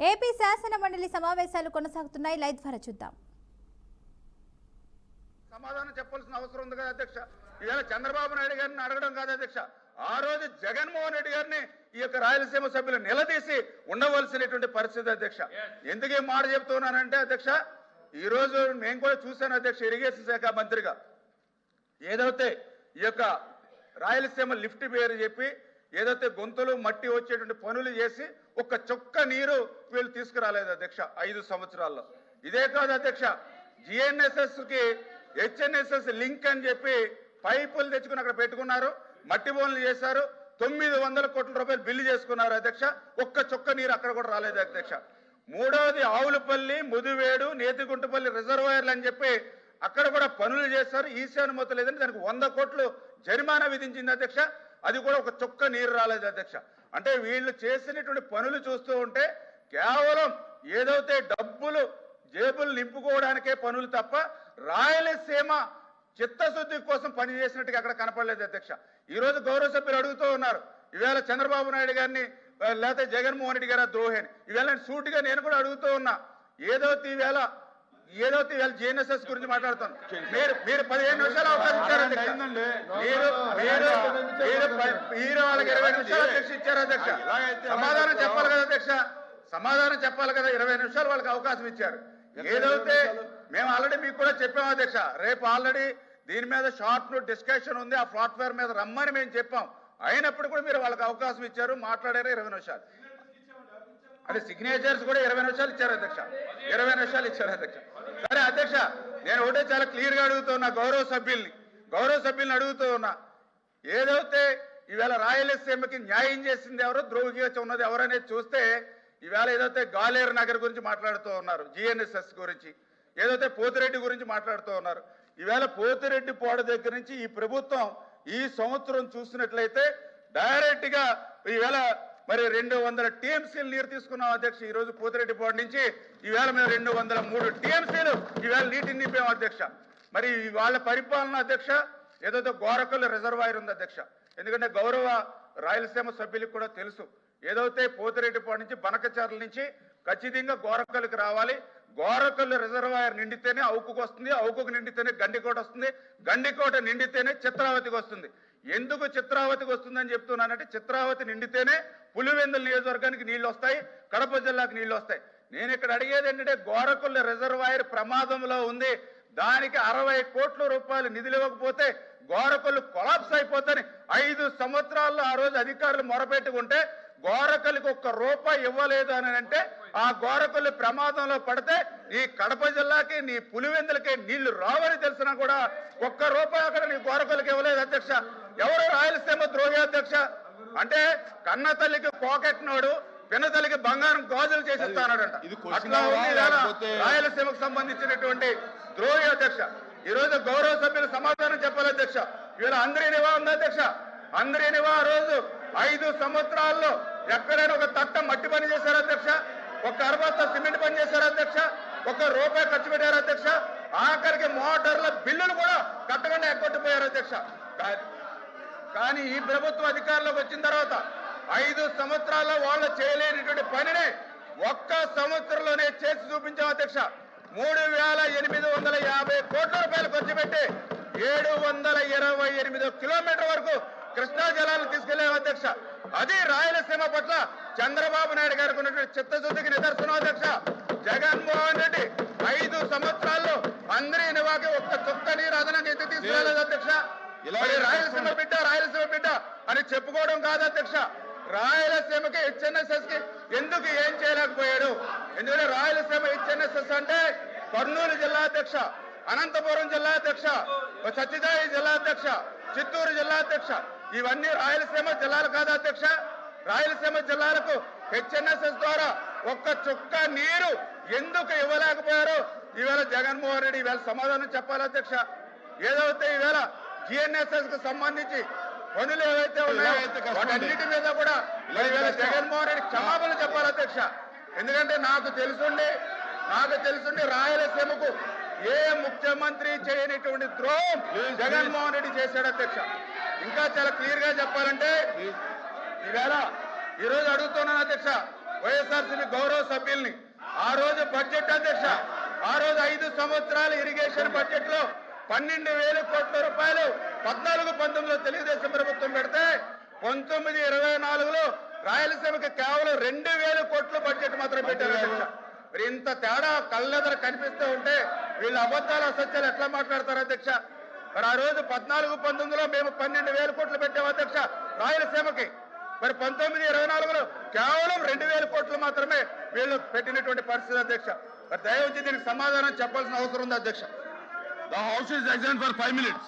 AP శాసన మండలి సమావేశాలు కొనసాగుతున్నాయి. లైవ్ ద్వారా చూద్దాం. సమాధానం చెప్పాల్సిన అవసరం ఉంది కదా అధ్యక్ష. ఇవాళ చంద్రబాబు నాయుడు గారిని అడగడం కాదు అధ్యక్ష, ఆ రోజు జగన్మోహన్ రెడ్డి గారిని ఈ యొక్క రాయలసీమ సభ్యులు నిలదీసి ఉండవలసినటువంటి పరిస్థితి అధ్యక్ష. ఎందుకు ఈ మాట చెప్తున్నానంటే అధ్యక్ష, ఈ రోజు నేను కూడా చూశాను అధ్యక్ష, ఇరిగేషన్ శాఖ మంత్రిగా ఏదైతే ఈ యొక్క రాయలసీమ లిఫ్ట్ పేరు చెప్పి ఏదైతే గొంతులు మట్టి వచ్చేటువంటి పనులు చేసి ఒక్క చుక్క నీరు వీళ్ళు తీసుకురాలేదు అధ్యక్ష 5 సంవత్సరాల్లో. ఇదే కాదు అధ్యక్ష, జిఎన్ఎస్ఎస్ కి హెచ్ఎన్ఎస్ఎస్ లింక్ అని చెప్పి పైపులు తెచ్చుకుని అక్కడ పెట్టుకున్నారు, మట్టి బోన్లు చేశారు, 900 కోట్ల రూపాయలు బిల్లు చేసుకున్నారు అధ్యక్ష. ఒక్క చుక్క నీరు అక్కడ కూడా రాలేదు అధ్యక్ష. మూడవది ఆవులపల్లి, ముదివేడు, నేతిగుంటపల్లి రిజర్వాయర్లు అని చెప్పి అక్కడ కూడా పనులు చేశారు, ఈశానుమతి లేదని దానికి 100 కోట్లు జరిమానా విధించింది అధ్యక్ష. అది కూడా ఒక చుక్క నీరు రాలేదు అధ్యక్ష. అంటే వీళ్ళు చేసినటువంటి పనులు చూస్తూ ఉంటే కేవలం ఏదైతే డబ్బులు జేబులు నింపుకోవడానికే పనులు తప్ప రాయలసీమ చిత్తశుద్ధి కోసం పనిచేసినట్టుగా అక్కడ కనపడలేదు అధ్యక్ష. ఈ రోజు గౌరవ సభ్యులు అడుగుతూ ఉన్నారు, ఈవేళ చంద్రబాబు నాయుడు గారిని లేకపోతే జగన్మోహన్ రెడ్డి గారి ద్రోహిని. ఈవేళ సూటిగా నేను కూడా అడుగుతూ ఉన్నా, ఏదైతే ఈవేళ జిఎన్ఎస్ఎస్ గురించి మాట్లాడుతాను. మీరు 15 నిమిషాలు అవకాశం ఇచ్చారు అధ్యక్ష. మీరు వాళ్ళకి 20 నిమిషాలు అధ్యక్ష ఇచ్చారు అధ్యక్ష. సమాధానం చెప్పాలి కదా అధ్యక్ష, సమాధానం చెప్పాలి కదా. 20 నిమిషాలు వాళ్ళకి అవకాశం ఇచ్చారు. ఏదైతే మేము ఆల్రెడీ మీకు కూడా చెప్పాము అధ్యక్ష, రేపు ఆల్రెడీ దీని మీద షార్ట్ నోట్ డిస్కషన్ ఉంది, ఆ ప్లాట్ఫామ్ మీద రమ్మని మేము చెప్పాం. అయినప్పుడు కూడా మీరు వాళ్ళకి అవకాశం ఇచ్చారు, మాట్లాడారు 20 నిమిషాలు. అదే సిగ్నేచర్స్ కూడా 20 నిమిషాలు ఇచ్చారు అధ్యక్ష, 20 నిమిషాలు ఇచ్చారు అధ్యక్ష. సరే అధ్యక్ష, నేను ఒకటే చాలా క్లియర్గా అడుగుతున్నా గౌరవ సభ్యుల్ని అడుగుతూ ఉన్నా, ఏదైతే ఈవేళ రాయలసీమకి న్యాయం చేసింది ఎవరు, ద్రోహిగా ఉన్నది ఎవరనేది చూస్తే ఈవేళ ఏదైతే గాలేరు నగర్ గురించి మాట్లాడుతూ ఉన్నారు, జిఎన్ఎస్ఎస్ గురించి, ఏదైతే పోతిరెడ్డి గురించి మాట్లాడుతూ ఉన్నారు. ఈవేళ పోతిరెడ్డి పోడ దగ్గర నుంచి ఈ ప్రభుత్వం ఈ సంవత్సరం చూసినట్లయితే డైరెక్ట్ గా ఈవేళ మరి 200 టీఎంసీలు నీరు తీసుకున్నాం అధ్యక్ష. ఈ రోజు పోతిరెడ్డి పోడ నుంచి ఈవేళ మేము 203 టీఎంసీలు ఈవేళ నీటిని నింపాం అధ్యక్ష. మరి వాళ్ళ పరిపాలన అధ్యక్ష, ఏదైతే గోరకల్లు రిజర్వాయర్ ఉంది అధ్యక్ష. ఎందుకంటే గౌరవ రాయలసీమ సభ్యులకు కూడా తెలుసు, ఏదైతే పోతిరెడ్డిపాడు నుంచి బనకచర్ల నుంచి ఖచ్చితంగా గోరకల్లుకి రావాలి. గోరకల్లు రిజర్వాయర్ నిండితేనే అవుకుకు వస్తుంది, అవుకుకు నిండితేనే గండికోట వస్తుంది, గండికోట నిండితేనే చిత్రావతికి వస్తుంది. ఎందుకు చిత్రావతికి వస్తుందని చెప్తున్నానంటే, చిత్రావతి నిండితేనే పులివెందుల నియోజకవర్గానికి నీళ్లు వస్తాయి, కడప జిల్లాకు నీళ్లు వస్తాయి. నేను ఇక్కడ అడిగేది ఏంటంటే, గోరకల్లు రిజర్వాయర్ ప్రమాదంలో ఉంది, దానికి 60 కోట్ల రూపాయలు నిధులు ఇవ్వకపోతే గోరకల్లు కొలాప్స్ అయిపోతాని 5 సంవత్సరాల్లో ఆ రోజు అధికారులు మొరపెట్టుకుంటే గోరకల్లుకి 1 రూపాయి ఇవ్వలేదు అని అంటే, ఆ గోరకల్లు ప్రమాదంలో పడితే నీ కడప జిల్లాకి నీ పులివెందులకి నీళ్లు రావని తెలిసినా కూడా 1 రూపాయి అక్కడ నీ గోరకల్లుకి ఇవ్వలేదు అధ్యక్ష. ఎవరు రాయలసీమ ద్రోహి అధ్యక్ష? అంటే కన్న తల్లికి పోకెట్టినోడు పిన్న తల్లికి బంగారం గాజులు చేసిస్తానంట. అట్లా ఉంది రాయలసీమకు సంబంధించినటువంటి ద్రోహి అధ్యక్ష. ఈ రోజు గౌరవ సభ్యులు సమాధానం చెప్పాలి అధ్యక్ష. వీళ్ళ అందరి నివా ఉంది అధ్యక్ష. అందరి నివా రోజు 5 సంవత్సరాల్లో ఎక్కడైనా ఒక తట్ట మట్టి పని చేశారు అధ్యక్ష, 1 అరబస్తా సిమెంట్ పని చేశారు అధ్యక్ష, 1 రూపాయి ఖర్చు పెట్టారు అధ్యక్ష. ఆఖరికి మోటార్ల బిల్లులు కూడా కట్టకుండా ఎక్కొట్టిపోయారు అధ్యక్ష. కానీ ఈ ప్రభుత్వం అధికారంలోకి వచ్చిన తర్వాత 5 సంవత్సరాల్లో వాళ్ళు చేయలేనిటువంటి పనిని 1 సంవత్సరంలోనే చేసి చూపించాం అధ్యక్ష. 3850 కోట్ల రూపాయలు ఖర్చు పెట్టి 728 కిలోమీటర్ వరకు కృష్ణా జలాలు తీసుకెళ్లాం అధ్యక్ష. అది రాయలసీమ పట్ల చంద్రబాబు నాయుడు గారికి ఉన్నటువంటి చిత్తశుద్ధికి నిదర్శనం అధ్యక్ష. జగన్మోహన్ రెడ్డి 5 సంవత్సరాల్లో అందరి నివాకి 1 చుక్క నీరు అదనంగా ఎత్తి తీసుకురాలేదు అధ్యక్ష. రాయలసీమ బిడ్డ అని చెప్పుకోవడం కాదు అధ్యక్ష. రాయలసీమకి హెచ్ఎన్ఎస్ఎస్ కి ఎందుకు ఏం చేయలేకపోయాడు? ఎందుకంటే రాయలసీమ హెచ్ఎన్ఎస్ఎస్ అంటే కర్నూలు జిల్లా అధ్యక్ష, అనంతపురం జిల్లా అధ్యక్ష, సత్యసాయి జిల్లా అధ్యక్ష, చిత్తూరు జిల్లా అధ్యక్ష, ఇవన్నీ రాయలసీమ జిల్లాలు కాదు అధ్యక్ష. రాయలసీమ జిల్లాలకు హెచ్ఎన్ఎస్ఎస్ ద్వారా 1 చుక్క నీరు ఎందుకు ఇవ్వలేకపోయారో ఈవేళ జగన్మోహన్ రెడ్డి ఈవేళ సమాధానం చెప్పాలి అధ్యక్ష. ఏదైతే ఈవేళ జిఎన్ఎస్ఎస్ కు సంబంధించి పనులు ఏవైతే ఉన్నాయో వాటన్నిటి మీద కూడా జగన్మోహన్ రెడ్డి క్షమాపణ చెప్పాలి అధ్యక్ష. ఎందుకంటే నాకు తెలుసుండి రాయలసీమకు ఏ ముఖ్యమంత్రి చేయనటువంటి ద్రోహం జగన్మోహన్ రెడ్డి చేశాడు అధ్యక్ష. ఇంకా చాలా క్లియర్ గా చెప్పాలంటే ఈవేళ ఈరోజు అడుగుతున్నాను అధ్యక్ష, వైఎస్ఆర్సీపీ గౌరవ సభ్యుల్ని ఆ రోజు బడ్జెట్ అధ్యక్ష ఆ రోజు 5 సంవత్సరాల ఇరిగేషన్ బడ్జెట్ లో 12,000 కోట్ల రూపాయలు 14-19లో తెలుగుదేశం ప్రభుత్వం పెడితే 19-24లో రాయలసీమకి కేవలం 2,000 కోట్ల బడ్జెట్ మాత్రం పెట్టారు అధ్యక్ష. మరి ఇంత తేడా కళ్ళెదర కనిపిస్తూ ఉంటే వీళ్ళు అబద్ధాలు అసత్యాలు ఎట్లా మాట్లాడతారు అధ్యక్ష? మరి ఆ రోజు 14-19లో మేము 12,000 కోట్లు పెట్టాము అధ్యక్ష రాయలసీమకి. మరి 19-24లో కేవలం 2,000 కోట్లు మాత్రమే వీళ్ళు పెట్టినటువంటి పరిస్థితి అధ్యక్ష. మరి దయవుంచి దీనికి సమాధానం చెప్పాల్సిన అవసరం ఉంది అధ్యక్ష. The House is adjourned for 5 minutes.